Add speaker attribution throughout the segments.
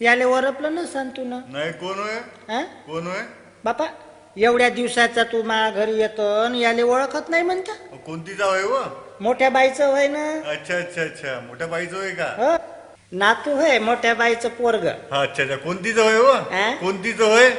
Speaker 1: याले ओरपलं ना सांग तू ना
Speaker 2: नाही. कोण होय?
Speaker 1: हा?
Speaker 2: कोण होय?
Speaker 1: बापा एवढ्या दिवसाचा तू माझ्या घरी येतो आणि याले ओळखत नाही म्हणता.
Speaker 2: कोणती जाव आहे व?
Speaker 1: मोठ्या बाईचं होय ना.
Speaker 2: अच्छा अच्छा अच्छा, मोठ्या बाईचं होय का?
Speaker 1: हो नातू होय मोठ्या बाईचं पोरग.
Speaker 2: हा अच्छा अच्छा, कोणतीच होय व?
Speaker 1: हा?
Speaker 2: कोणतीच होय?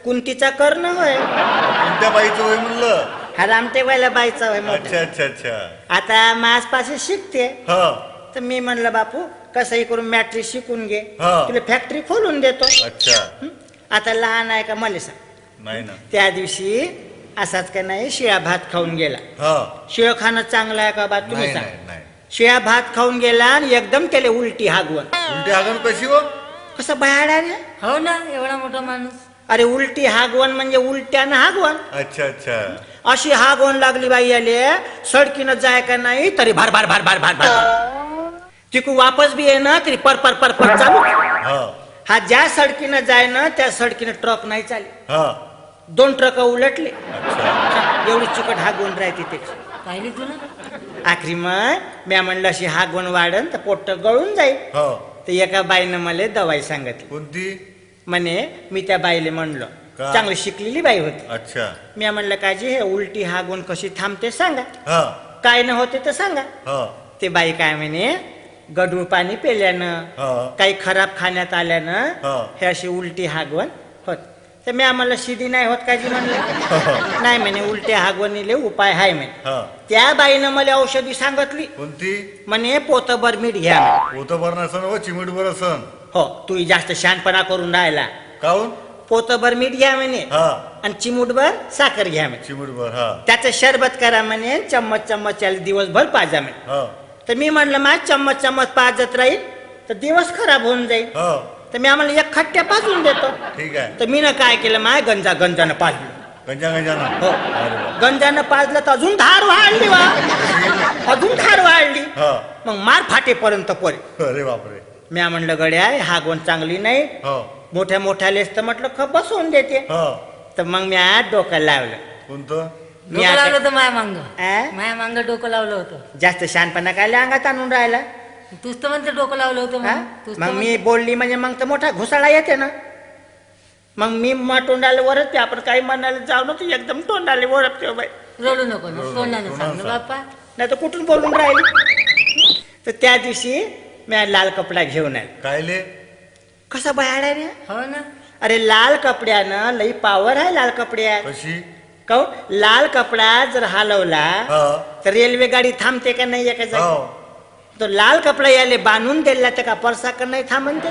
Speaker 1: कुंतीचा कर्ण होय.
Speaker 2: कोणत्या बाईचं होय म्हणलं?
Speaker 1: हा रामटेवायला बाईचा होय मोठा.
Speaker 2: अच्छा अच्छा अच्छा.
Speaker 1: आता माझपाशी शिकते
Speaker 2: हा
Speaker 1: तर मी म्हणलं बापू कसंही करून मॅट्रिक शिकून घे
Speaker 2: हा.
Speaker 1: तुला फॅक्टरी खोलून देतो.
Speaker 2: अच्छा.
Speaker 1: हं? आता लहान आहे का मला सांग.
Speaker 2: नाही ना.
Speaker 1: त्या दिवशी असाच का नाही शिळा भात खाऊन गेला.
Speaker 2: हा.
Speaker 1: शिळ खाणं चांगलं आहे का बा तुम्ही
Speaker 2: नाही
Speaker 1: सांग.
Speaker 2: नाही नाही.
Speaker 1: शिळा भात खाऊन गेला आणि एकदम त्याला उलटी हागवण.
Speaker 2: उलटी आगन कशी व?
Speaker 1: कसं बाहेर आहे.
Speaker 3: हो ना, एवढा मोठा माणूस.
Speaker 1: अरे उलटी हागवण म्हणजे उलट्यानं हागवण.
Speaker 2: अच्छा अच्छा.
Speaker 1: अशी हागवण लागली बाई आले सडकीनं जाय का नाही तरी भार भार भार भार भार भार तिकू वापस बी आहे ना तरी पर पर पर पर चालू.
Speaker 2: हा
Speaker 1: हा ज्या सडकीनं जाय ना त्या सडकीनं ट्रक नाही चालली.
Speaker 2: हा.
Speaker 1: 2 ट्रक उलटले.
Speaker 2: अच्छा.
Speaker 1: एवढी चिकट हागवण राहते त्याची.
Speaker 3: पाहिली तू ना.
Speaker 1: आखरी मग म्या म्हणलं अशी हागवण वाढन तर पोट गळून जाईल.
Speaker 2: हो.
Speaker 1: तर एका बाईनं मला दवाई सांगितली.
Speaker 2: कोणती?
Speaker 1: म्हणे मी त्या बाईले म्हणलं
Speaker 2: का?
Speaker 1: चांगली शिकलेली बाई होती.
Speaker 2: अच्छा.
Speaker 1: मी म्हणलं काजी हे उलटी हागवण कशी थांबते सांगा.
Speaker 2: हा
Speaker 1: काय न होते तर सांगा.
Speaker 2: हा
Speaker 1: ते बाई काय म्हणे गढूळ पाणी पेल्यानं
Speaker 2: हा
Speaker 1: काही खराब खाण्यात आल्यानं
Speaker 2: हा.
Speaker 1: हे अशी उलटी हागवण होत. तर मी आम्हाला शिदी नाही होत काजी म्हणलं. नाही म्हणे उलट्या हागवणीले उपाय आहे म्हणे.
Speaker 2: हा.
Speaker 1: त्या बाईनं मला औषधी सांगितली.
Speaker 2: कोणती?
Speaker 1: म्हणे पोतभर मीठ घ्या म्हणे.
Speaker 2: पोतभर नसन व चिमीटभर असन.
Speaker 1: हो तू जास्त शहाणपणा करून राहिला.
Speaker 2: काऊन?
Speaker 1: पोतभर मीठ घ्या म्हणे
Speaker 2: हा.
Speaker 1: आणि चिमूटभर साखर घ्या म्हणे.
Speaker 2: चिमीटभर. हा
Speaker 1: त्याचं शरबत करा म्हणे चम्मच चम्मच याला दिवसभर पाजा म्हणे.
Speaker 2: हा
Speaker 1: तर मी म्हटलं माझ चम्मच चम्मच पाजत राहील तर दिवस खराब होऊन जाईल.
Speaker 2: हा.
Speaker 1: तर मी आम्हाला एक खट्ट्या पाजून देतो.
Speaker 2: ठीक आहे.
Speaker 1: तर मी ना काय केलं माय गंजानं पाजलं.
Speaker 2: गंजा गंजाना.
Speaker 1: हो
Speaker 2: अरे वा.
Speaker 1: गंजानं पाजलं तर अजून धार वाढली वा. अजून धार वाढली.
Speaker 2: हा.
Speaker 1: मग मार फाटेपर्यंत पडे.
Speaker 2: अरे बापरे.
Speaker 1: मी म्हणलं गड्या हागवण चांगली नाही.
Speaker 2: हो.
Speaker 1: मोठ्या मोठ्यालेच तर म्हटलं खप बसवून देते.
Speaker 2: हो.
Speaker 1: तर मग मी आज डोकं लावलं.
Speaker 2: कोणतं?
Speaker 1: मी
Speaker 3: डोकं
Speaker 1: आता-
Speaker 3: लावलं होतं माया मांग.
Speaker 1: आ?
Speaker 3: माया मांग डोकं लावलं होतं.
Speaker 1: जास्त शहाणपणा काय अंगात आणून राहिला.
Speaker 3: तूच तर म्हणते डोकं लावलं होतं
Speaker 1: हा?
Speaker 3: म्हणून. तूच तर
Speaker 1: मग मी
Speaker 3: म्हणते.
Speaker 1: बोलली म्हणजे मग तर मोठा घुसाळा येते ना. मग मी तोंडाला वरच आपण काही म्हणायला जाऊ ना तू एकदम तोंडाला वरपते बाई.
Speaker 3: रडू नको ना, तोंडानं सांग ना
Speaker 2: तोंडानं
Speaker 3: बाप्पा.
Speaker 1: नाही तर कुठून बोलून राहिली. तर त्या दिवशी मी लाल कपडा घेऊन आले.
Speaker 2: कायले?
Speaker 1: कसा बाहेर आहे रे.
Speaker 3: हो ना.
Speaker 1: अरे लाल कपड्यानं लई पावर आहे लाल कपड्यात.
Speaker 2: कशी?
Speaker 1: काऊ लाल कपडा जर हलवला
Speaker 2: हा.
Speaker 1: तर रेल्वे गाडी थांबते का नाही एका जागी.
Speaker 2: हो.
Speaker 1: तो लाल कपडा याले बांधून दिला तर का परसा का नाही थांबन ते.